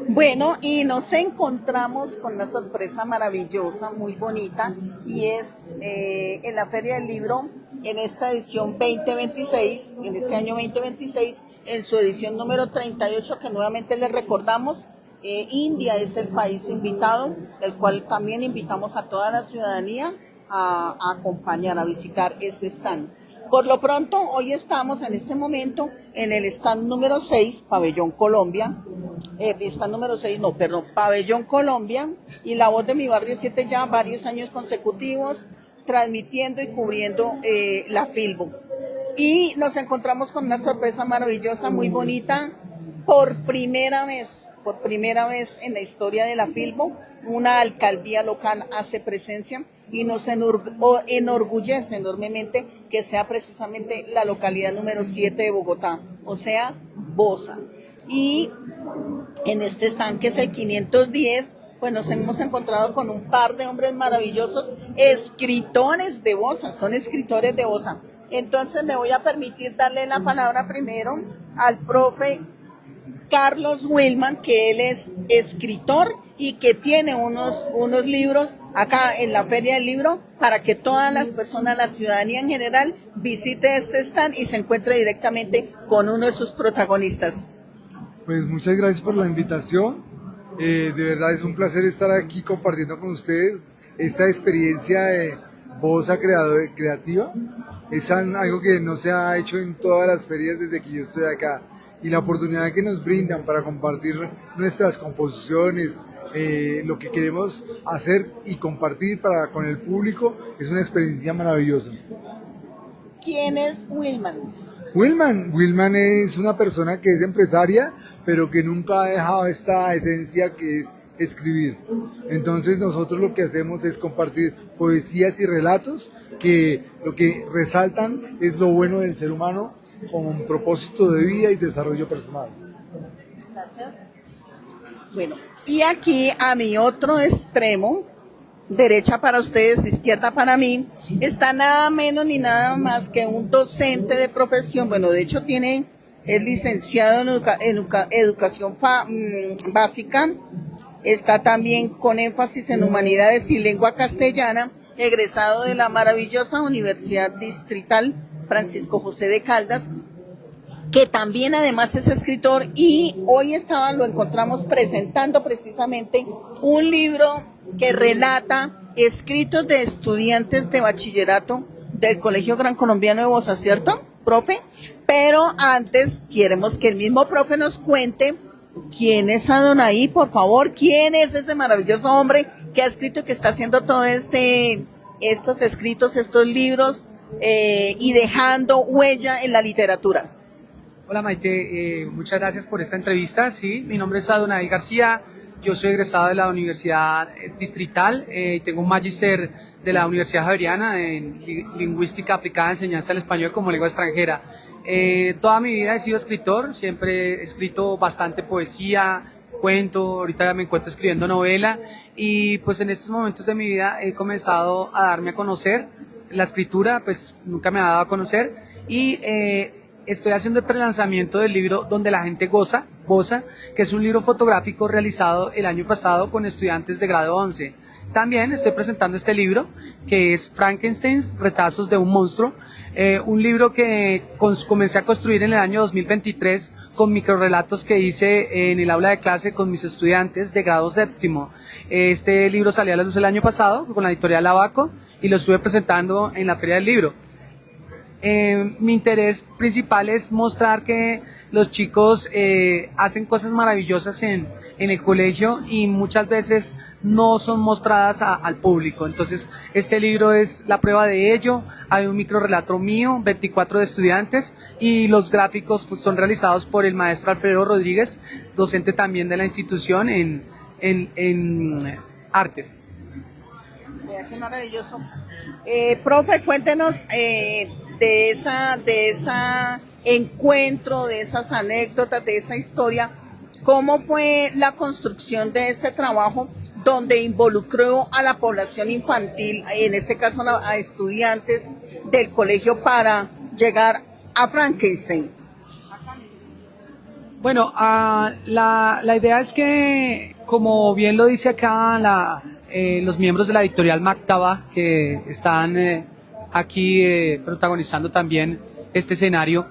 Bueno, y nos encontramos con una sorpresa maravillosa, muy bonita, y es en la Feria del Libro, en esta edición 2026, en este año 2026, en su edición número 38, que nuevamente les recordamos, India es el país invitado, el cual también invitamos a toda la ciudadanía a acompañar, a visitar ese stand. Por lo pronto, hoy estamos en este momento en el stand número 6, Pabellón Colombia, stand número 6, no, perdón, Pabellón Colombia, y La Voz de mi Barrio 7 ya varios años consecutivos, transmitiendo y cubriendo la Filbo. Y nos encontramos con una sorpresa maravillosa, muy bonita, por primera vez en la historia de la Filbo, una alcaldía local hace presencia y nos enorgullece enormemente que sea precisamente la localidad número 7 de Bogotá, o sea, Bosa. Y en este stand, que es el 510, pues nos hemos encontrado con un par de hombres maravillosos, escritores de Bosa, son escritores de Bosa. Entonces me voy a permitir darle la palabra primero al profe Carlos Wilman, que él es escritor y que tiene unos libros acá en la Feria del Libro para que todas las personas, la ciudadanía en general, visite este stand y se encuentre directamente con uno de sus protagonistas. Pues muchas gracias por la invitación. De verdad es un placer estar aquí compartiendo con ustedes esta experiencia de Bosa Creativa. Es algo que no se ha hecho en todas las ferias desde que yo estoy acá. Y la oportunidad que nos brindan para compartir nuestras composiciones, lo que queremos hacer y compartir con el público, es una experiencia maravillosa. ¿Quién es Wilman? Wilman es una persona que es empresaria, pero que nunca ha dejado esta esencia que es escribir. Entonces nosotros lo que hacemos es compartir poesías y relatos que lo que resaltan es lo bueno del ser humano con un propósito de vida y desarrollo personal. Gracias. Bueno, y aquí a mi otro extremo, derecha para ustedes, izquierda para mí, está nada menos ni nada más que un docente de profesión. Bueno, de hecho es licenciado en educación básica, está también con énfasis en humanidades y lengua castellana, egresado de la maravillosa Universidad Distrital Francisco José de Caldas, que también además es escritor, y hoy lo encontramos presentando precisamente un libro que relata escritos de estudiantes de bachillerato del Colegio Gran Colombiano de Bosa, ¿cierto, profe? Pero antes queremos que el mismo profe nos cuente quién es Adonai, por favor, quién es ese maravilloso hombre que ha escrito y que está haciendo todo estos escritos, estos libros, y dejando huella en la literatura. Hola Maite, muchas gracias por esta entrevista. Sí, mi nombre es Adonai García, yo soy egresado de la Universidad Distrital y tengo un magíster de la Universidad Javeriana en Lingüística Aplicada, Enseñanza del Español como Lengua Extranjera. Toda mi vida he sido escritor, siempre he escrito bastante poesía, cuento, ahorita me encuentro escribiendo novela, y pues en estos momentos de mi vida he comenzado a darme a conocer. La escritura pues nunca me ha dado a conocer, y estoy haciendo el prelanzamiento del libro Donde la gente goza, Bosa, que es un libro fotográfico realizado el año pasado con estudiantes de grado 11. También estoy presentando este libro, que es Frankenstein, Retazos de un monstruo, un libro que comencé a construir en el año 2023 con microrelatos que hice en el aula de clase con mis estudiantes de grado séptimo. Este libro salió a la luz el año pasado con la editorial Abaco y lo estuve presentando en la Feria del Libro. Mi interés principal es mostrar que los chicos hacen cosas maravillosas en el colegio y muchas veces no son mostradas al público. Entonces este libro es la prueba de ello. Hay un microrelato mío, 24 de estudiantes, y los gráficos son realizados por el maestro Alfredo Rodríguez, docente también de la institución en artes. Vea qué maravilloso. Profe, cuéntenos de esa encuentro, de esas anécdotas, de esa historia, ¿cómo fue la construcción de este trabajo donde involucró a la población infantil, en este caso a estudiantes del colegio, para llegar a Frankenstein? Bueno, la idea es que, como bien lo dice acá los miembros de la editorial Mactaba, que están aquí protagonizando también este escenario,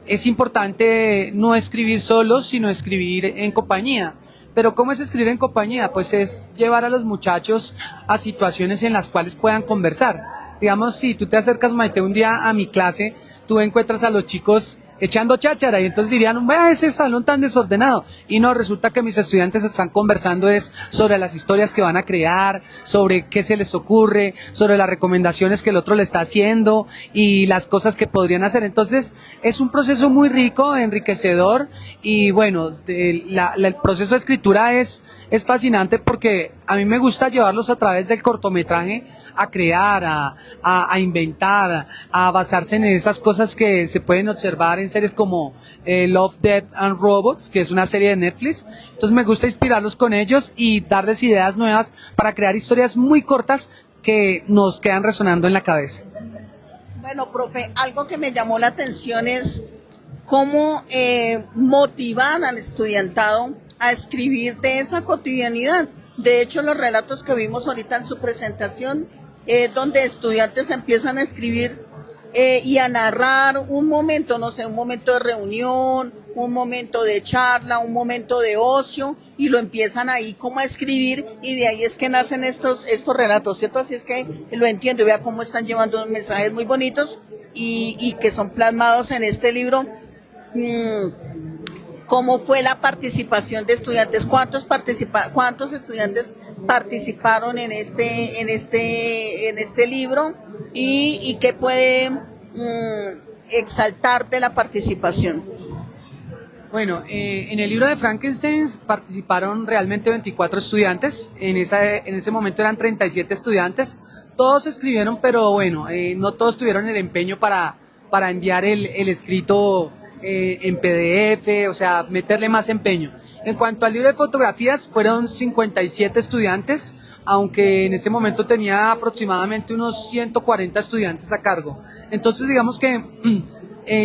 es importante no escribir solo, sino escribir en compañía. Pero ¿cómo es escribir en compañía? Pues es llevar a los muchachos a situaciones en las cuales puedan conversar. Digamos, si tú te acercas, Maite, un día a mi clase, tú encuentras a los chicos echando cháchara y entonces dirían, vea ese salón tan desordenado, y no, resulta que mis estudiantes están conversando es sobre las historias que van a crear, sobre qué se les ocurre, sobre las recomendaciones que el otro le está haciendo y las cosas que podrían hacer. Entonces es un proceso muy rico, enriquecedor, y bueno, el proceso de escritura es fascinante porque a mí me gusta llevarlos a través del cortometraje a crear, a inventar, a basarse en esas cosas que se pueden observar en series como Love, Death and Robots, que es una serie de Netflix. Entonces me gusta inspirarlos con ellos y darles ideas nuevas para crear historias muy cortas que nos quedan resonando en la cabeza. Bueno, profe, algo que me llamó la atención es cómo motivar al estudiantado a escribir de esa cotidianidad. De hecho, los relatos que vimos ahorita en su presentación, donde estudiantes empiezan a escribir y a narrar un momento, no sé, un momento de reunión, un momento de charla, un momento de ocio, y lo empiezan ahí como a escribir, y de ahí es que nacen estos relatos, ¿cierto? Así es que lo entiendo, y vea cómo están llevando unos mensajes muy bonitos y que son plasmados en este libro. ¿Cómo fue la participación de estudiantes? ¿Cuántos estudiantes participaron en este libro? ¿Y qué puede exaltar de la participación? Bueno, en el libro de Frankenstein participaron realmente 24 estudiantes. En ese momento eran 37 estudiantes. Todos escribieron, pero bueno, no todos tuvieron el empeño para enviar el escrito en PDF, o sea, meterle más empeño. En cuanto al libro de fotografías, fueron 57 estudiantes, aunque en ese momento tenía aproximadamente unos 140 estudiantes a cargo. Entonces, digamos que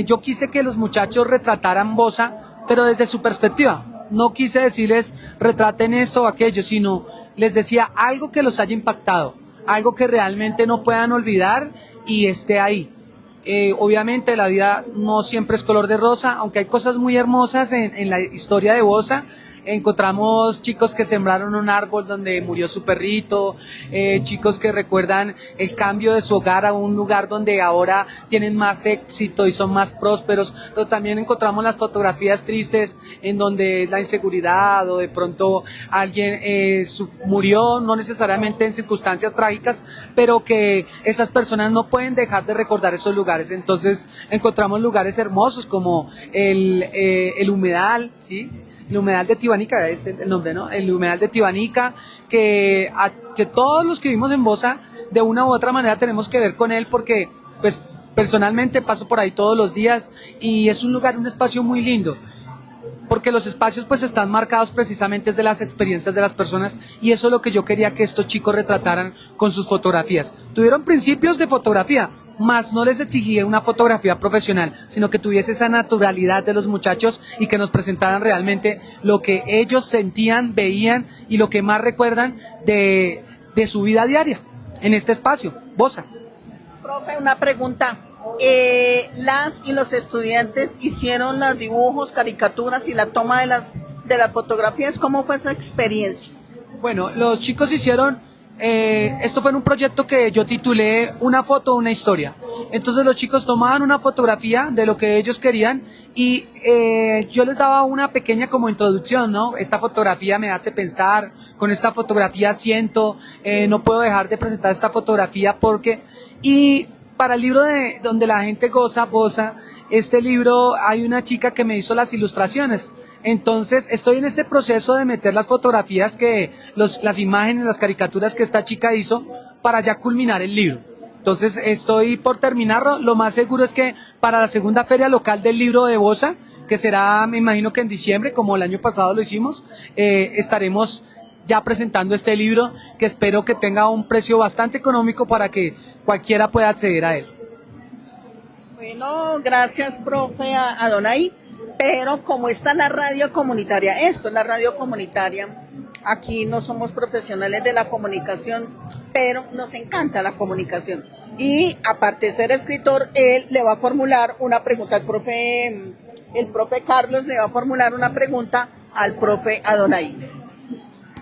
yo quise que los muchachos retrataran Bosa, pero desde su perspectiva. No quise decirles retraten esto o aquello, sino les decía algo que los haya impactado, algo que realmente no puedan olvidar y esté ahí. Obviamente la vida no siempre es color de rosa, aunque hay cosas muy hermosas en la historia de Bosa. Encontramos chicos que sembraron un árbol donde murió su perrito, chicos que recuerdan el cambio de su hogar a un lugar donde ahora tienen más éxito y son más prósperos, pero también encontramos las fotografías tristes en donde es la inseguridad o de pronto alguien murió, no necesariamente en circunstancias trágicas, pero que esas personas no pueden dejar de recordar esos lugares. Entonces encontramos lugares hermosos como el humedal, ¿sí? El humedal de Tibanica es el nombre, ¿no? El humedal de Tibanica, que todos los que vivimos en Bosa, de una u otra manera tenemos que ver con él, porque pues personalmente paso por ahí todos los días y es un lugar, un espacio muy lindo, porque los espacios pues están marcados precisamente desde las experiencias de las personas, y eso es lo que yo quería que estos chicos retrataran con sus fotografías. Tuvieron principios de fotografía, más no les exigía una fotografía profesional, sino que tuviese esa naturalidad de los muchachos y que nos presentaran realmente lo que ellos sentían, veían y lo que más recuerdan de su vida diaria en este espacio, Bosa. Profe, una pregunta. Las y los estudiantes hicieron los dibujos, caricaturas y la toma de las fotografías. ¿Cómo fue esa experiencia? Bueno, los chicos hicieron, esto fue en un proyecto que yo titulé Una foto, una historia. Entonces los chicos tomaban una fotografía de lo que ellos querían y yo les daba una pequeña como introducción, ¿no? Esta fotografía me hace pensar, con esta fotografía siento, no puedo dejar de presentar esta fotografía porque... Y para el libro de donde la gente goza, Bosa, este libro hay una chica que me hizo las ilustraciones. Entonces estoy en ese proceso de meter las fotografías las imágenes, las caricaturas que esta chica hizo para ya culminar el libro. Entonces estoy por terminarlo. Lo más seguro es que para la segunda feria local del libro de Bosa, que será, me imagino que en diciembre, como el año pasado lo hicimos, estaremos ya presentando este libro, que espero que tenga un precio bastante económico para que cualquiera pueda acceder a él. Bueno, gracias, profe Adonai. Pero como está la radio comunitaria, esto es la radio comunitaria, aquí no somos profesionales de la comunicación, pero nos encanta la comunicación. Y aparte de ser escritor, él le va a formular una pregunta al profe, el profe Carlos le va a formular una pregunta al profe Adonai.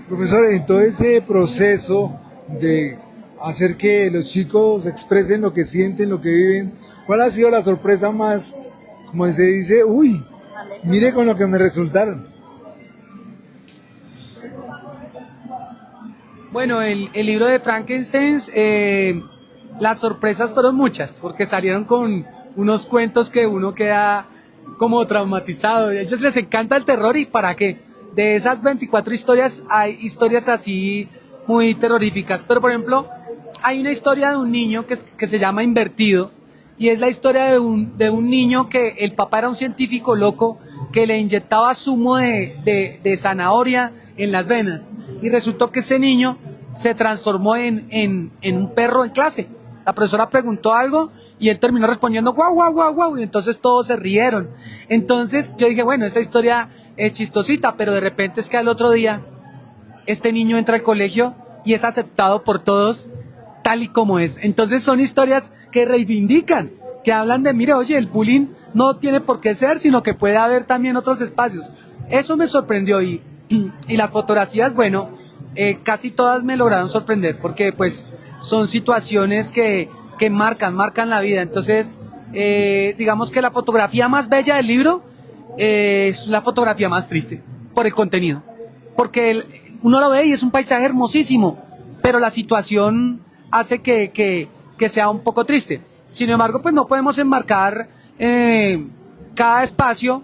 Profesor, en todo ese proceso de hacer que los chicos expresen lo que sienten, lo que viven, ¿cuál ha sido la sorpresa más, como se dice, uy, mire con lo que me resultaron? Bueno, el libro de Frankenstein, las sorpresas fueron muchas, porque salieron con unos cuentos que uno queda como traumatizado. A ellos les encanta el terror y ¿para qué? De esas 24 historias hay historias así muy terroríficas. Pero por ejemplo, hay una historia de un niño que se llama Invertido y es la historia de un niño que el papá era un científico loco que le inyectaba zumo de zanahoria en las venas y resultó que ese niño se transformó en un perro en clase. La profesora preguntó algo y él terminó respondiendo guau, guau, guau, guau, y entonces todos se rieron. Entonces yo dije, bueno, esa historia es chistosita, pero de repente es que al otro día este niño entra al colegio y es aceptado por todos tal y como es. Entonces son historias que reivindican, que hablan de, mire, oye, el bullying no tiene por qué ser, sino que puede haber también otros espacios. Eso me sorprendió y las fotografías, bueno, casi todas me lograron sorprender porque pues son situaciones que marcan la vida. Entonces, digamos que la fotografía más bella del libro es la fotografía más triste por el contenido. Porque uno lo ve y es un paisaje hermosísimo, pero la situación hace que sea un poco triste. Sin embargo, pues no podemos enmarcar cada espacio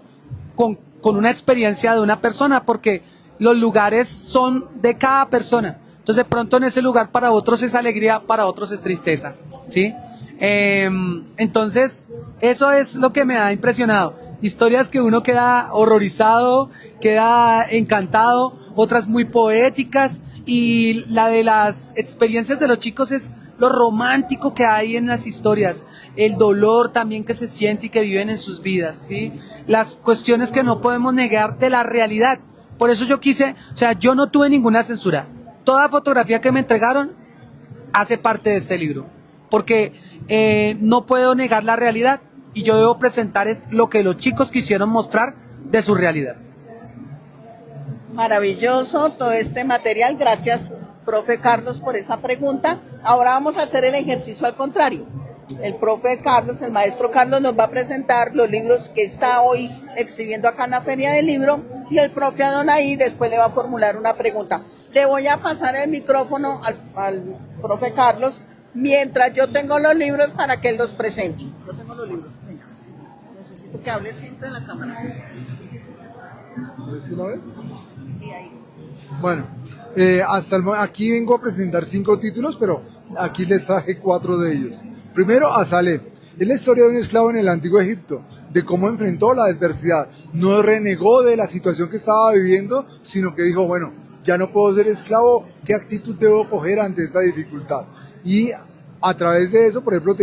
con una experiencia de una persona, porque los lugares son de cada persona. Entonces de pronto en ese lugar para otros es alegría, para otros es tristeza, ¿sí? Entonces eso es lo que me ha impresionado. Historias que uno queda horrorizado, queda encantado, otras muy poéticas, y la de las experiencias de los chicos es lo romántico que hay en las historias, el dolor también que se siente y que viven en sus vidas, ¿sí? Las cuestiones que no podemos negar de la realidad. Por eso yo quise, o sea, yo no tuve ninguna censura. Toda fotografía que me entregaron hace parte de este libro, porque no puedo negar la realidad y yo debo presentar es lo que los chicos quisieron mostrar de su realidad. Maravilloso todo este material, gracias, profe Carlos, por esa pregunta. Ahora vamos a hacer el ejercicio al contrario. El profe Carlos, el maestro Carlos, nos va a presentar los libros que está hoy exhibiendo acá en la Feria del Libro y el profe Adonai después le va a formular una pregunta. Le voy a pasar el micrófono al profe Carlos mientras yo tengo los libros para que él los presente. Yo tengo los libros, venga. Necesito que hable siempre en la cámara. ¿Usted lo ve? Sí, ahí. Bueno, aquí vengo a presentar 5 títulos, pero aquí les traje 4 de ellos. Primero, Azalea. Es la historia de un esclavo en el antiguo Egipto, de cómo enfrentó la adversidad. No renegó de la situación que estaba viviendo, sino que dijo, bueno, ya no puedo ser esclavo, ¿qué actitud debo coger ante esta dificultad? Y a través de eso, por ejemplo,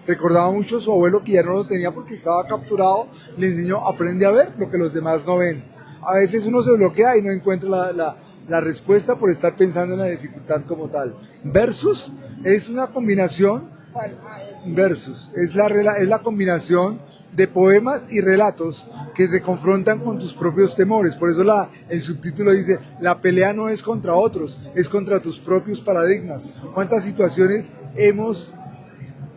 recordaba mucho a su abuelo, que ya no lo tenía porque estaba capturado, le enseñó, aprende a ver lo que los demás no ven. A veces uno se bloquea y no encuentra la respuesta por estar pensando en la dificultad como tal. Versus es una combinación. Versus es la combinación de poemas y relatos que te confrontan con tus propios temores. Por eso el subtítulo dice, la pelea no es contra otros, es contra tus propios paradigmas. ¿Cuántas situaciones hemos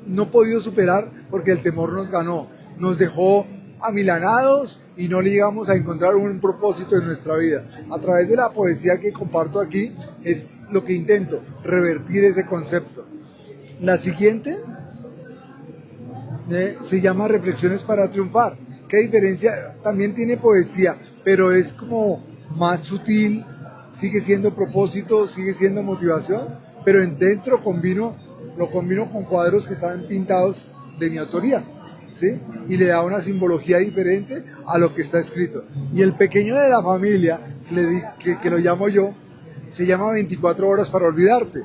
no podido superar porque el temor nos ganó, nos dejó amilanados y no le llegamos a encontrar un propósito en nuestra vida? A través de la poesía que comparto aquí es lo que intento, revertir ese concepto. La siguiente se llama Reflexiones para triunfar. ¿Qué diferencia? También tiene poesía, pero es como más sutil, sigue siendo propósito, sigue siendo motivación, pero dentro lo combino con cuadros que están pintados de mi autoría, ¿sí? Y le da una simbología diferente a lo que está escrito. Y el pequeño de la familia, que lo llamo yo, se llama 24 horas para olvidarte.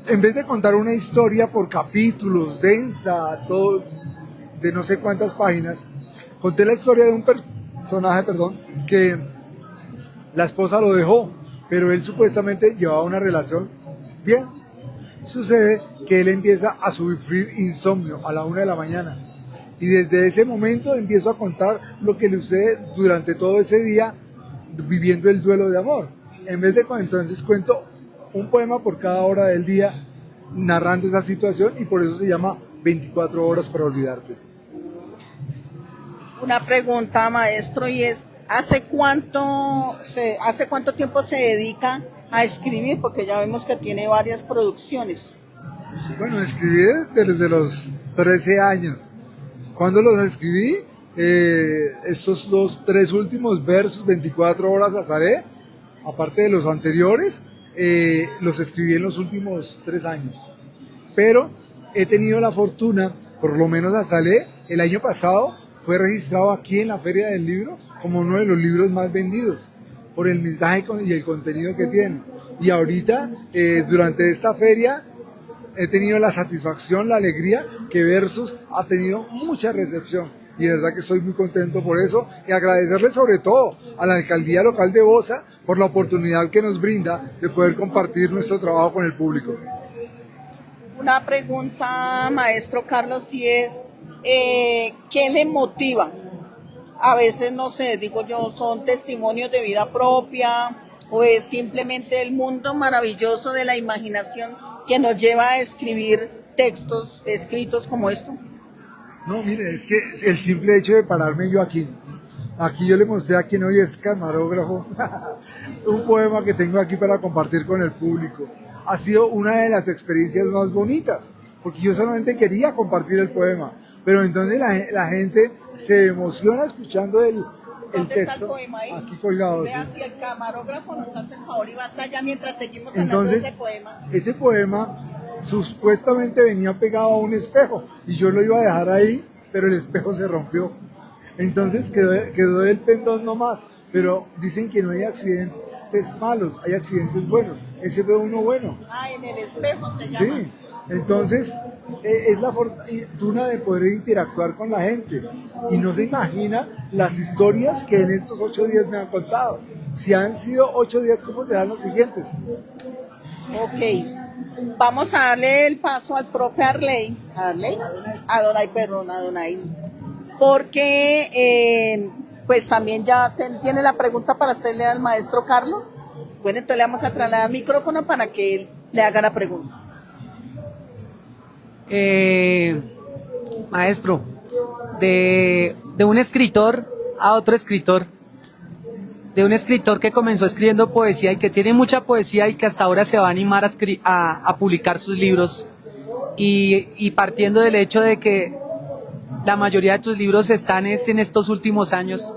En vez de contar una historia por capítulos, densa, todo, de no sé cuántas páginas, conté la historia de un personaje, que la esposa lo dejó, pero él supuestamente llevaba una relación bien. Sucede que él empieza a sufrir insomnio a la 1 de la mañana. Y desde ese momento empiezo a contar lo que le sucede durante todo ese día viviendo el duelo de amor. En vez de entonces cuento un poema por cada hora del día narrando esa situación, y por eso se llama 24 horas para olvidarte. Una pregunta, maestro, y es, ¿hace cuánto tiempo se dedica a escribir? Porque ya vemos que tiene varias producciones. Bueno, escribí desde los 13 años. Cuando los escribí, estos tres últimos versos, 24 horas Azalea, aparte de los anteriores, los escribí en los últimos 3 años. Pero he tenido la fortuna, por lo menos Azalea, el año pasado fue registrado aquí en la Feria del Libro como uno de los libros más vendidos, por el mensaje y el contenido que tiene. Y ahorita, durante esta feria, he tenido la satisfacción, la alegría que Versus ha tenido mucha recepción, y de verdad que estoy muy contento por eso, y agradecerle sobre todo a la Alcaldía Local de Bosa por la oportunidad que nos brinda de poder compartir nuestro trabajo con el público. Una pregunta, maestro Carlos, si es, ¿qué le motiva? A veces, no sé, digo yo, son testimonios de vida propia, o es simplemente el mundo maravilloso de la imaginación que nos lleva a escribir textos escritos como esto. No, mire, es que el simple hecho de pararme yo aquí yo le mostré a quien hoy es camarógrafo un poema que tengo aquí para compartir con el público. Ha sido una de las experiencias más bonitas, porque yo solamente quería compartir el poema, pero entonces la gente se emociona escuchando el ¿Dónde texto. está el poema ahí? Aquí colgado. Vean, Sí. si el camarógrafo nos hace el favor y va hasta allá mientras seguimos hablando Entonces, de ese poema. ese poema supuestamente venía pegado a un espejo y yo lo iba a dejar ahí, pero el espejo se rompió. Entonces quedó el pendón nomás, pero dicen que no hay accidentes malos, hay accidentes buenos. Ese fue uno bueno. Ah, en el espejo se llama. Sí, entonces es la fortuna de poder interactuar con la gente, y no se imagina las historias que en estos 8 días me han contado. Si han sido 8 días, ¿cómo serán los siguientes? Ok, vamos a darle el paso al profe Arley, Adonai, porque pues también ya tiene la pregunta para hacerle al maestro Carlos. Bueno, entonces le vamos a trasladar el micrófono para que él le haga la pregunta. Maestro, de un escritor a otro escritor, de un escritor que comenzó escribiendo poesía y que tiene mucha poesía y que hasta ahora se va a animar a publicar sus libros, y partiendo del hecho de que la mayoría de tus libros están en estos últimos años,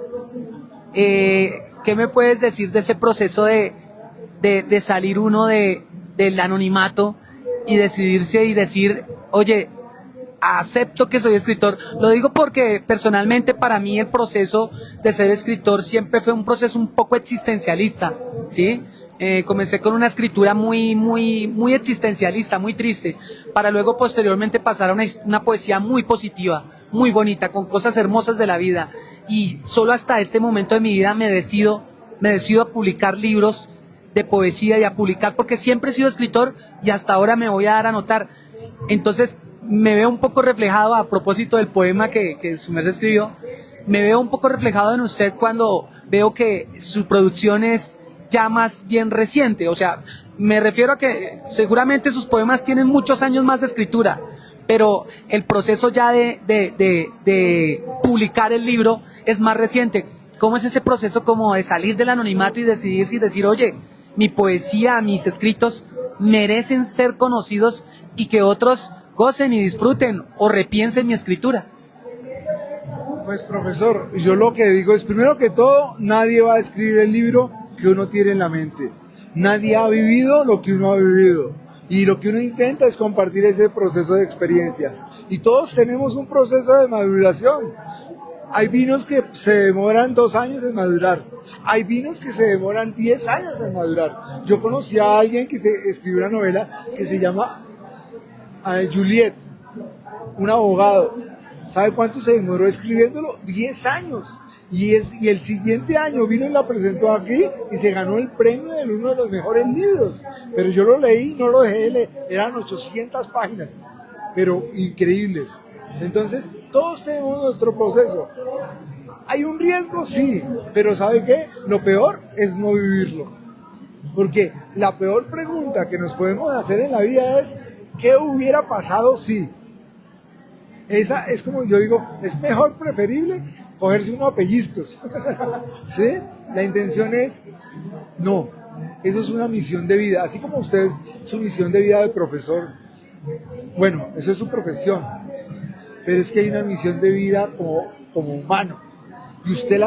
¿qué me puedes decir de ese proceso de salir uno del anonimato y decidirse y decir, oye, acepto que soy escritor? Lo digo porque personalmente para mí el proceso de ser escritor siempre fue un proceso un poco existencialista, ¿sí? Comencé con una escritura muy existencialista, muy triste, para luego posteriormente pasar a una poesía muy positiva, muy bonita, con cosas hermosas de la vida, y solo hasta este momento de mi vida me decido a publicar libros de poesía y a publicar, porque siempre he sido escritor y hasta ahora me voy a dar a notar. Entonces me veo un poco reflejado, a propósito del poema que su merced escribió, me veo un poco reflejado en usted cuando veo que su producción es ya más bien reciente. O sea, me refiero a que seguramente sus poemas tienen muchos años más de escritura, pero el proceso ya de publicar el libro es más reciente. ¿Cómo es ese proceso como de salir del anonimato y decidirse y decir, oye, mi poesía, mis escritos merecen ser conocidos y que otros gocen y disfruten o repiensen mi escritura? Pues profesor, yo lo que digo es, primero que todo, nadie va a escribir el libro que uno tiene en la mente. Nadie ha vivido lo que uno ha vivido. Y lo que uno intenta es compartir ese proceso de experiencias. Y todos tenemos un proceso de maduración. Hay vinos que se demoran 2 años en madurar. Hay vinos que se demoran 10 años en madurar. Yo conocí a alguien que escribió una novela que se llama Juliet, un abogado. ¿Sabe cuánto se demoró escribiéndolo? 10 años. Y el siguiente año vino y la presentó aquí y se ganó el premio de uno de los mejores libros. Pero yo lo leí, no lo dejé de leer, eran 800 páginas, pero increíbles. Entonces, todos tenemos nuestro proceso. ¿Hay un riesgo? Sí, pero ¿sabe qué? Lo peor es no vivirlo. Porque la peor pregunta que nos podemos hacer en la vida es, ¿qué hubiera pasado si? Esa es como yo digo, es mejor preferible cogerse unos pellizcos. ¿Sí? La intención es, no, eso es una misión de vida. Así como ustedes, su misión de vida de profesor, bueno, eso es su profesión. Pero es que hay una misión de vida como humano. Y usted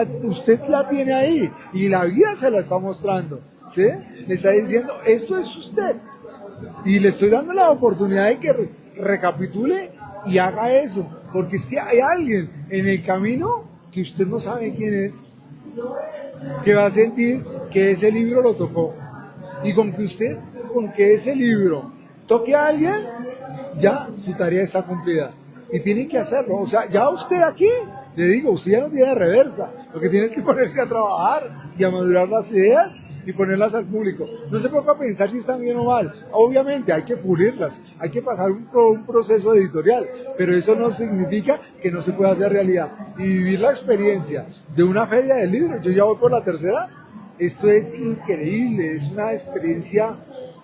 la tiene ahí. Y la vida se la está mostrando. ¿Sí? Le está diciendo, esto es usted. Y le estoy dando la oportunidad de que recapitule y haga eso. Porque es que hay alguien en el camino que usted no sabe quién es, que va a sentir que ese libro lo tocó. Y con que ese libro toque a alguien, ya su tarea está cumplida. Y tiene que hacerlo. O sea, ya usted aquí, le digo, usted ya no tiene reversa. Lo que tiene es que ponerse a trabajar y a madurar las ideas y ponerlas al público. No se ponga a pensar si están bien o mal. Obviamente hay que pulirlas, hay que pasar un proceso editorial, pero eso no significa que no se pueda hacer realidad. Y vivir la experiencia de una feria de libros, yo ya voy por la tercera, esto es increíble, es una experiencia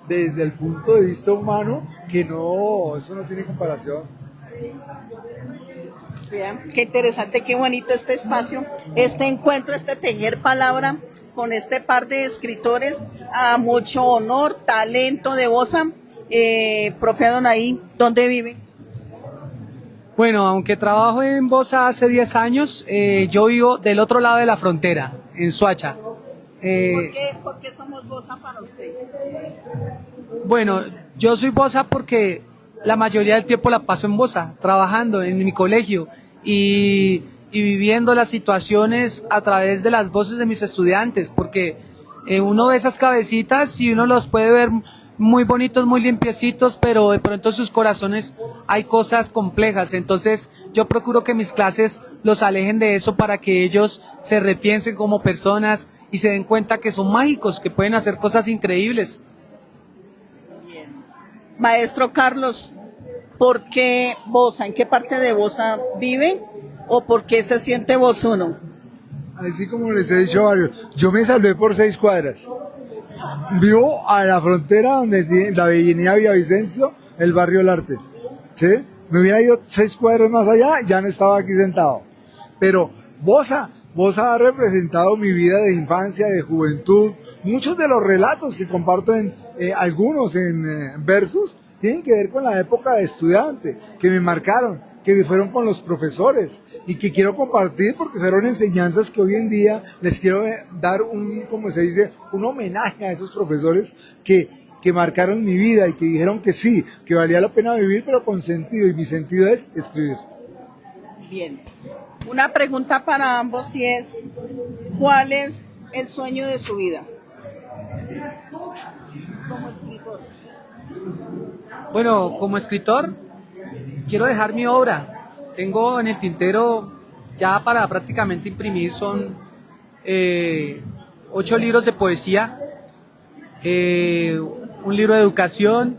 desde el punto de vista humano que no, eso no tiene comparación. Vean, qué interesante, qué bonito este espacio, este encuentro, este tejer palabra con este par de escritores, a mucho honor, talento de Bosa. Profe Adonai, ¿dónde vive? Bueno, aunque trabajo en Bosa hace 10 años, yo vivo del otro lado de la frontera, en Soacha. ¿Por qué somos Bosa para usted? Bueno, yo soy Bosa porque la mayoría del tiempo la paso en Bosa, trabajando en mi colegio y viviendo las situaciones a través de las voces de mis estudiantes, porque uno ve esas cabecitas y uno los puede ver muy bonitos, muy limpiecitos, pero de pronto en sus corazones hay cosas complejas. Entonces yo procuro que mis clases los alejen de eso para que ellos se repiensen como personas y se den cuenta que son mágicos, que pueden hacer cosas increíbles. Bien. Maestro Carlos, ¿por qué Bosa? ¿En qué parte de Bosa vive? ¿O por qué se siente bosuno? Así como les he dicho a varios, yo me salvé por 6 cuadras. Vivo a la frontera donde tiene la avenida Villavicencio, el barrio El Arte. ¿Sí? Me hubiera ido 6 cuadras más allá, ya no estaba aquí sentado. Pero Bosa ha representado mi vida de infancia, de juventud. Muchos de los relatos que comparto algunos en Versus, tienen que ver con la época de estudiante, que me marcaron, que fueron con los profesores y que quiero compartir porque fueron enseñanzas que hoy en día les quiero dar como se dice, un homenaje a esos profesores que marcaron mi vida y que dijeron que sí, que valía la pena vivir, pero con sentido, y mi sentido es escribir. Bien. Una pregunta para ambos y es, ¿cuál es el sueño de su vida como escritor? Bueno, como escritor, quiero dejar mi obra. Tengo en el tintero ya para prácticamente imprimir, son 8 libros de poesía, un libro de educación,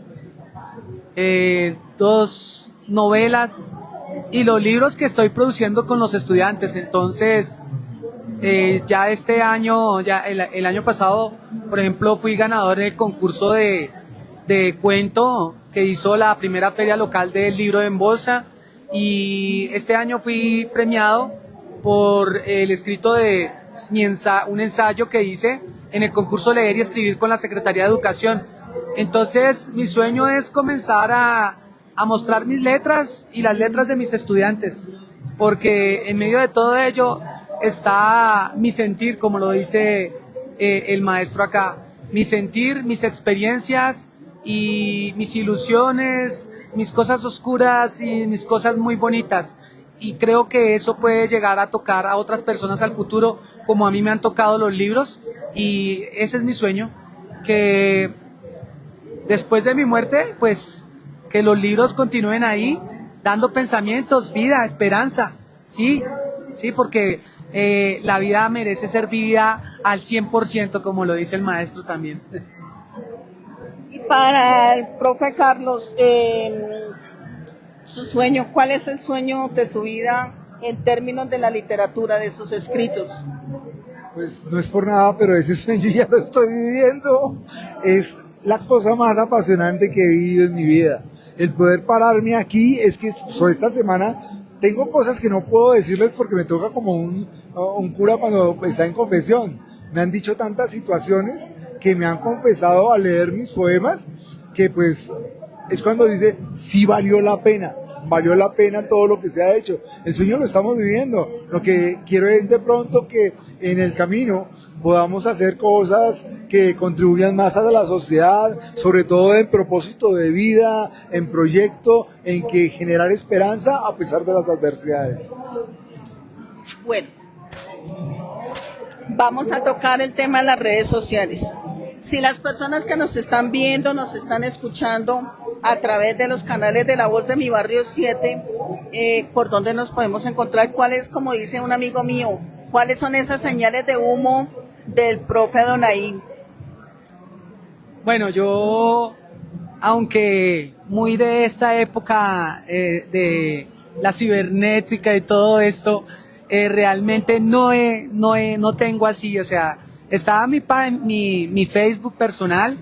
2 novelas y los libros que estoy produciendo con los estudiantes. Entonces, ya este año, ya el año pasado, por ejemplo, fui ganador en el concurso de cuento que hizo la primera feria local del libro en Bosa, y este año fui premiado por el escrito de un ensayo que hice en el concurso Leer y Escribir con la Secretaría de Educación. Entonces mi sueño es comenzar a mostrar mis letras y las letras de mis estudiantes, porque en medio de todo ello está mi sentir, como lo dice el maestro acá, mi sentir, mis experiencias y mis ilusiones, mis cosas oscuras y mis cosas muy bonitas. Y creo que eso puede llegar a tocar a otras personas al futuro, como a mí me han tocado los libros, y ese es mi sueño, que después de mi muerte, pues que los libros continúen ahí dando pensamientos, vida, esperanza, ¿sí? Sí, porque la vida merece ser vivida al 100%, como lo dice el maestro también. Y para el profe Carlos, su sueño, ¿cuál es el sueño de su vida en términos de la literatura, de sus escritos? Pues no es por nada, pero ese sueño ya lo estoy viviendo. Es la cosa más apasionante que he vivido en mi vida. El poder pararme aquí, es que esta semana tengo cosas que no puedo decirles porque me toca como un cura cuando está en confesión. Me han dicho tantas situaciones que me han confesado al leer mis poemas, que pues es cuando dice, sí valió la pena todo lo que se ha hecho. El sueño lo estamos viviendo. Lo que quiero es de pronto que en el camino podamos hacer cosas que contribuyan más a la sociedad, sobre todo en propósito de vida, en proyecto, en que generar esperanza a pesar de las adversidades. Bueno, vamos a tocar el tema de las redes sociales. Si las personas que nos están viendo, nos están escuchando a través de los canales de La Voz de Mi Barrio 7, ¿por dónde nos podemos encontrar? ¿Cuáles, como dice un amigo mío, cuáles son esas señales de humo del profe Donaí? Bueno, yo, aunque muy de esta época de la cibernética y todo esto, realmente no tengo así, o sea, estaba mi Facebook personal,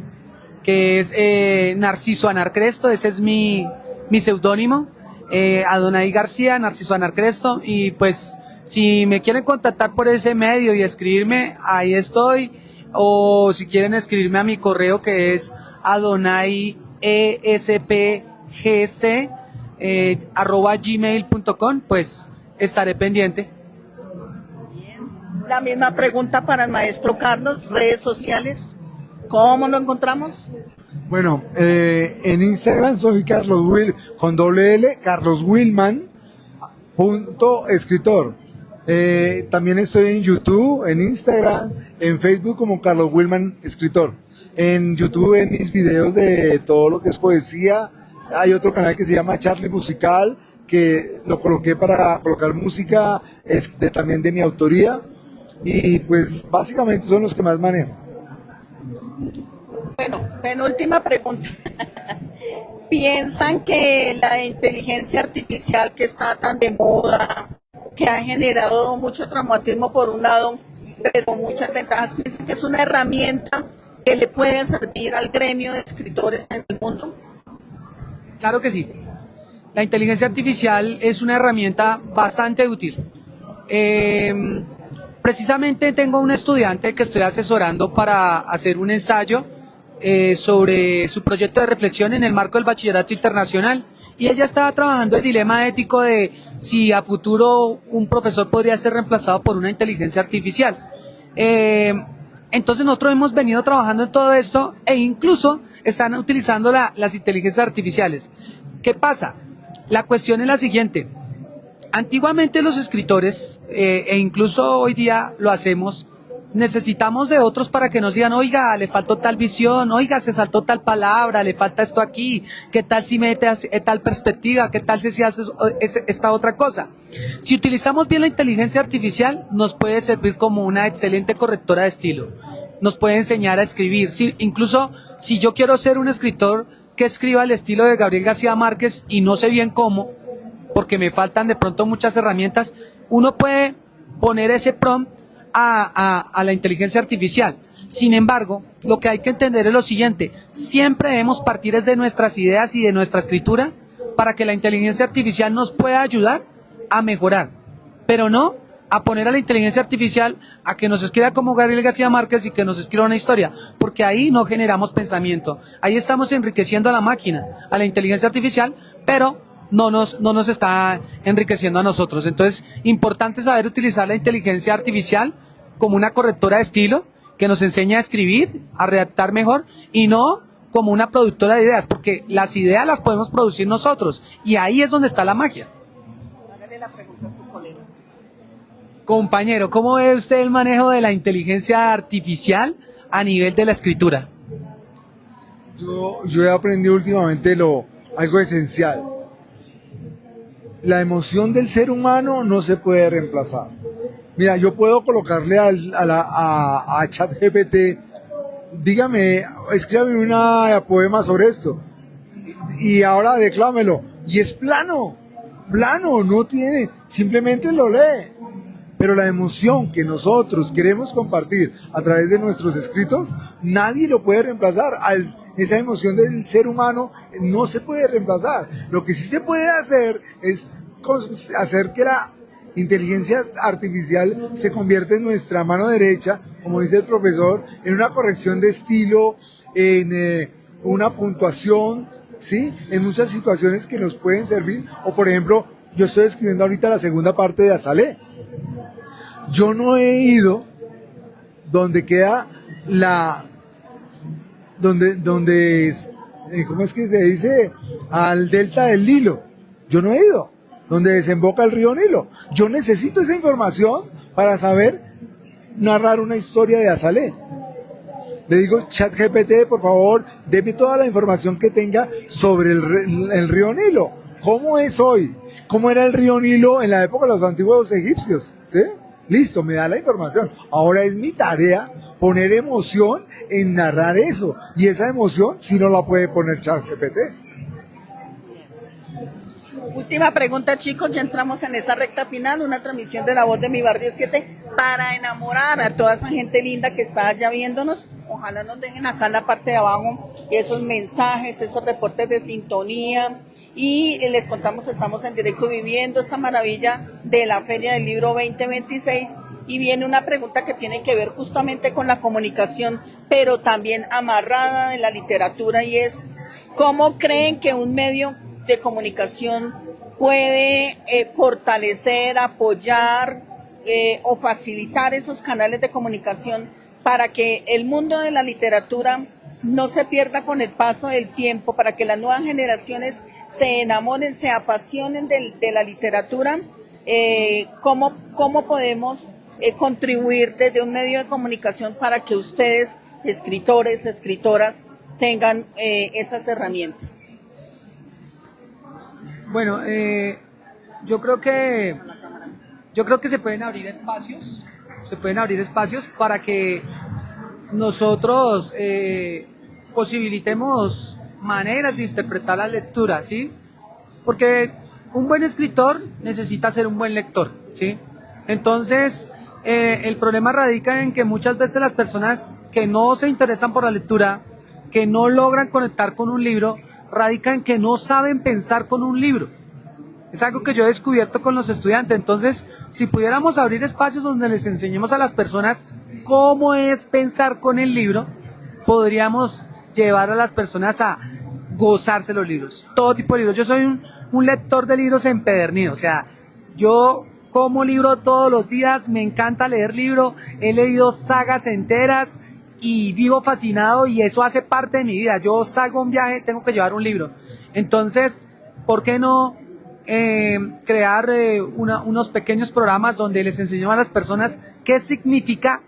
que es Narciso Anarcresto, ese es mi seudónimo, Adonai García, Narciso Anarcresto, y pues si me quieren contactar por ese medio y escribirme, ahí estoy, o si quieren escribirme a mi correo, que es adonaiespgc@gmail.com, pues estaré pendiente. La misma pregunta para el maestro Carlos, redes sociales, ¿cómo lo encontramos? Bueno, en Instagram soy Carlos Will, con doble L, Carlos Willman, escritor. También estoy en YouTube, en Instagram, en Facebook como Carlos Willman, escritor. En YouTube en mis videos de todo lo que es poesía. Hay otro canal que se llama Charlie Musical, que lo coloqué para colocar música también de mi autoría. Y pues básicamente son los que más manejo. Bueno, penúltima pregunta. ¿Piensan que la inteligencia artificial que está tan de moda, que ha generado mucho traumatismo por un lado, pero muchas ventajas, piensan que es una herramienta que le puede servir al gremio de escritores en el mundo? Claro que sí. La inteligencia artificial es una herramienta bastante útil. Precisamente tengo un estudiante que estoy asesorando para hacer un ensayo sobre su proyecto de reflexión en el marco del bachillerato internacional, y ella estaba trabajando el dilema ético de si a futuro un profesor podría ser reemplazado por una inteligencia artificial. Entonces nosotros hemos venido trabajando en todo esto e incluso están utilizando las inteligencias artificiales. ¿Qué pasa? La cuestión es la siguiente. Antiguamente los escritores, e incluso hoy día lo hacemos, necesitamos de otros para que nos digan, oiga, le faltó tal visión, oiga, se saltó tal palabra, le falta esto aquí, qué tal si mete tal perspectiva, qué tal si se hace esta otra cosa. Si utilizamos bien la inteligencia artificial, nos puede servir como una excelente correctora de estilo, nos puede enseñar a escribir. Incluso si yo quiero ser un escritor que escriba el estilo de Gabriel García Márquez y no sé bien cómo, porque me faltan de pronto muchas herramientas, uno puede poner ese prompt a la inteligencia artificial. Sin embargo, lo que hay que entender es lo siguiente: siempre debemos partir desde nuestras ideas y de nuestra escritura para que la inteligencia artificial nos pueda ayudar a mejorar, pero no a poner a la inteligencia artificial a que nos escriba como Gabriel García Márquez y que nos escriba una historia, porque ahí no generamos pensamiento, ahí estamos enriqueciendo a la máquina, a la inteligencia artificial, pero no nos está enriqueciendo a nosotros. Entonces, importante saber utilizar la inteligencia artificial como una correctora de estilo que nos enseña a escribir, a redactar mejor, y no como una productora de ideas, porque las ideas las podemos producir nosotros, y ahí es donde está la magia. Hágale la pregunta a su colega. Compañero, ¿cómo ve usted el manejo de la inteligencia artificial a nivel de la escritura? Yo he aprendido últimamente algo esencial. la emoción del ser humano no se puede reemplazar. Mira, yo puedo colocarle a ChatGPT, dígame, escríbame un poema sobre esto, y ahora declámelo, y es plano, no tiene, simplemente lo lee. Pero la emoción que nosotros queremos compartir a través de nuestros escritos, nadie lo puede reemplazar. Esa emoción del ser humano no se puede reemplazar. Lo que sí se puede hacer es hacer que la inteligencia artificial se convierta en nuestra mano derecha, como dice el profesor, en una corrección de estilo, en una puntuación, ¿sí? En muchas situaciones que nos pueden servir. O por ejemplo, yo estoy escribiendo ahorita la segunda parte de Azalea. Yo no he ido donde queda donde es, ¿cómo es que se dice? Al delta del Nilo. Yo no he ido, donde desemboca el río Nilo. Yo necesito esa información para saber narrar una historia de Azalea. Le digo, ChatGPT, por favor, deme toda la información que tenga sobre el río Nilo. ¿Cómo es hoy? ¿Cómo era el río Nilo en la época de los antiguos egipcios? ¿Sí? Listo, me da la información. Ahora es mi tarea poner emoción en narrar eso. Y esa emoción sí no la puede poner ChatGPT. Última pregunta, chicos, ya entramos en esa recta final, una transmisión de La Voz de Mi Barrio 7 para enamorar a toda esa gente linda que está allá viéndonos. Ojalá nos dejen acá en la parte de abajo esos mensajes, esos reportes de sintonía. Y les contamos, estamos en directo viviendo esta maravilla de la Feria del Libro 2026 y viene una pregunta que tiene que ver justamente con la comunicación, pero también amarrada de la literatura, y es: ¿cómo creen que un medio de comunicación puede fortalecer, apoyar o facilitar esos canales de comunicación para que el mundo de la literatura no se pierda con el paso del tiempo, para que las nuevas generaciones se enamoren, se apasionen de la literatura? ¿Cómo podemos contribuir desde un medio de comunicación para que ustedes, escritores, escritoras, tengan esas herramientas? Bueno, yo creo que se pueden abrir espacios, para que nosotros posibilitemos maneras de interpretar la lectura, ¿sí? Porque un buen escritor necesita ser un buen lector, ¿sí? Entonces, el problema radica en que muchas veces las personas que no se interesan por la lectura, que no logran conectar con un libro, radica en que no saben pensar con un libro. Es algo que yo he descubierto con los estudiantes. Entonces, si pudiéramos abrir espacios donde les enseñemos a las personas cómo es pensar con el libro, podríamos llevar a las personas a gozarse los libros, todo tipo de libros. Yo soy un lector de libros empedernido, o sea, yo como libro todos los días, me encanta leer libro, he leído sagas enteras y vivo fascinado, y eso hace parte de mi vida. Yo salgo a un viaje, tengo que llevar un libro. Entonces, ¿por qué no crear unos pequeños programas donde les enseñamos a las personas qué significa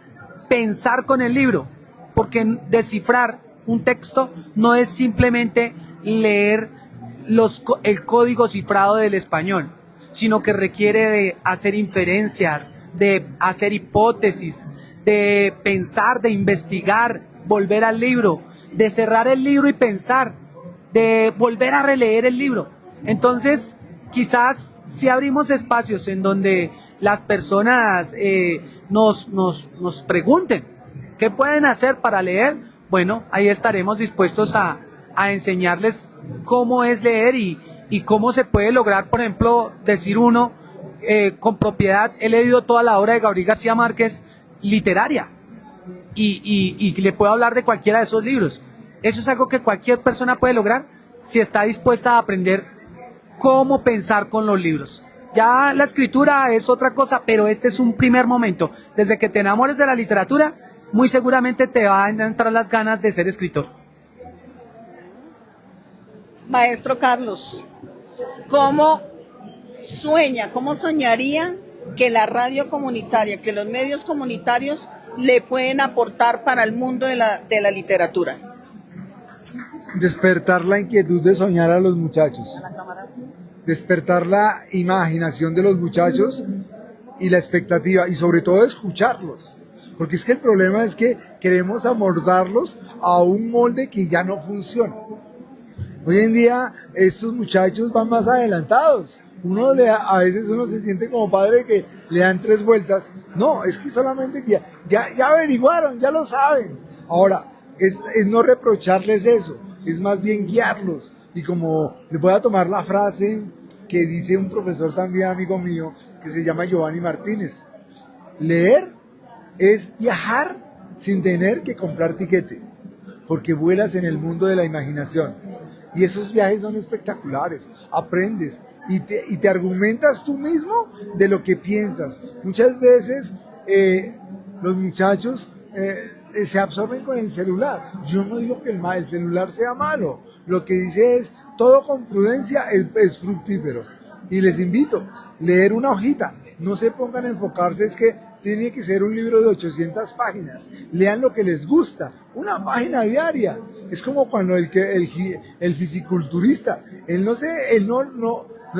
pensar con el libro? Porque descifrar un texto no es simplemente leer el código cifrado del español, sino que requiere de hacer inferencias, de hacer hipótesis, de pensar, de investigar, volver al libro, de cerrar el libro y pensar, de volver a releer el libro. Entonces, quizás si abrimos espacios en donde las personas nos pregunten qué pueden hacer para leer, bueno, ahí estaremos dispuestos a enseñarles cómo es leer y cómo se puede lograr, por ejemplo, decir uno con propiedad: he leído toda la obra de Gabriel García Márquez literaria, y le puedo hablar de cualquiera de esos libros. Eso es algo que cualquier persona puede lograr si está dispuesta a aprender cómo pensar con los libros. Ya la escritura es otra cosa, pero este es un primer momento. Desde que te enamores de la literatura, muy seguramente te van a entrar las ganas de ser escritor. Maestro Carlos, ¿cómo soñaría que la radio comunitaria, que los medios comunitarios le pueden aportar para el mundo de la literatura? Despertar la inquietud de soñar a los muchachos. despertar la imaginación de los muchachos y la expectativa, y sobre todo escucharlos. Porque es que el problema es que queremos amoldarlos a un molde que ya no funciona. Hoy en día estos muchachos van más adelantados. A veces uno se siente como padre que le dan 3 vueltas. No, es que solamente que ya averiguaron, ya lo saben. Ahora, es no reprocharles eso, es más bien guiarlos. Y como les voy a tomar la frase que dice un profesor también amigo mío, que se llama Giovanni Martínez. Leer es viajar sin tener que comprar tiquete, porque vuelas en el mundo de la imaginación. Y esos viajes son espectaculares, aprendes y te argumentas tú mismo de lo que piensas. Muchas veces los muchachos se absorben con el celular. Yo no digo que el celular sea malo, lo que dice es, todo con prudencia es fructífero. Y les invito, leer una hojita, no se pongan a enfocarse, es que tiene que ser un libro de 800 páginas, lean lo que les gusta, una página diaria. Es como cuando el fisiculturista, él no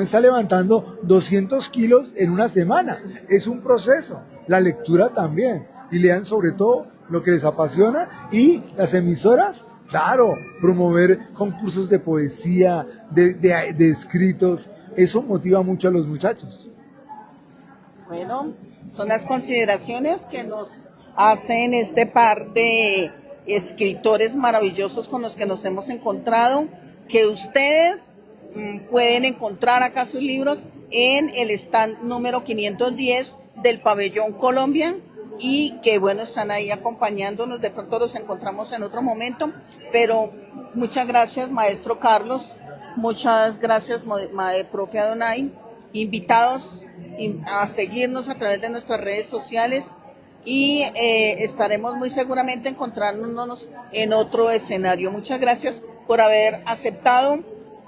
está levantando 200 kilos en una semana, es un proceso, la lectura también, y lean sobre todo lo que les apasiona, y las emisoras, claro, promover concursos de poesía, de escritos, eso motiva mucho a los muchachos. Bueno, son las consideraciones que nos hacen este par de escritores maravillosos con los que nos hemos encontrado, que ustedes pueden encontrar acá sus libros en el stand número 510 del Pabellón Colombia, y que bueno, están ahí acompañándonos. De pronto los encontramos en otro momento, pero muchas gracias, maestro Carlos, muchas gracias, profe Adonai, invitados a seguirnos a través de nuestras redes sociales, y estaremos muy seguramente encontrándonos en otro escenario. Muchas gracias por haber aceptado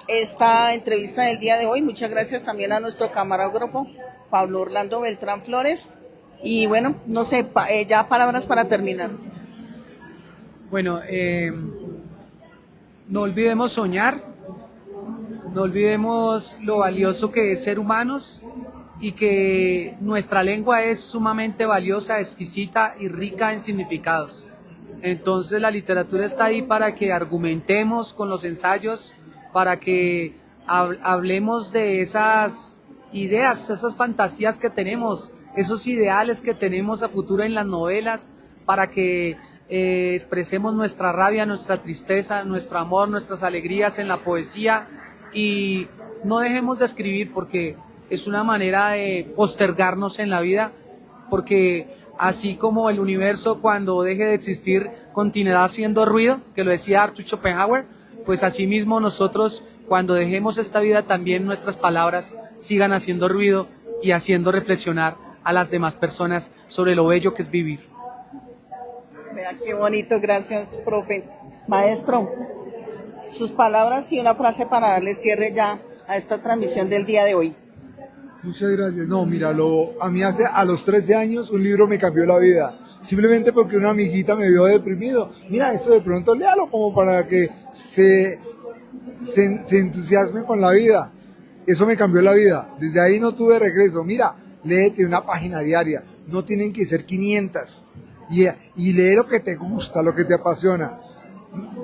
esta entrevista del día de hoy. Muchas gracias también a nuestro camarógrafo Pablo Orlando Beltrán Flores. Y bueno, no sé, ya palabras para terminar. Bueno, no olvidemos soñar, no olvidemos lo valioso que es ser humanos, y que nuestra lengua es sumamente valiosa, exquisita y rica en significados. Entonces la literatura está ahí para que argumentemos con los ensayos, para que hablemos de esas ideas, esas fantasías que tenemos, esos ideales que tenemos a futuro en las novelas, para que expresemos nuestra rabia, nuestra tristeza, nuestro amor, nuestras alegrías en la poesía, y no dejemos de escribir, porque es una manera de postergarnos en la vida, porque así como el universo cuando deje de existir continuará haciendo ruido, que lo decía Arthur Schopenhauer, pues así mismo nosotros cuando dejemos esta vida también nuestras palabras sigan haciendo ruido y haciendo reflexionar a las demás personas sobre lo bello que es vivir. Vea qué bonito, gracias, profe. Maestro, sus palabras y una frase para darle cierre ya a esta transmisión del día de hoy. Muchas gracias. No, mira, a mí a los 13 años un libro me cambió la vida. Simplemente porque una amiguita me vio deprimido. Mira, esto de pronto léalo como para que se entusiasme con la vida. Eso me cambió la vida. Desde ahí no tuve regreso. Mira, léete una página diaria. No tienen que ser 500. Y lee lo que te gusta, lo que te apasiona.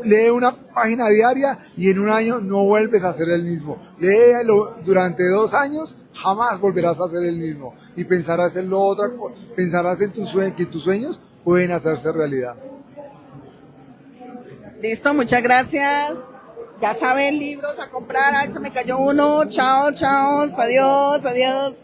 Lee una página diaria y en un año no vuelves a ser el mismo. Léelo durante 2 años, jamás volverás a ser el mismo. Y pensarás en pensarás en que tus sueños pueden hacerse realidad. Listo, muchas gracias. Ya saben, libros a comprar. Ay, se me cayó uno. Chao, chao. Adiós, adiós.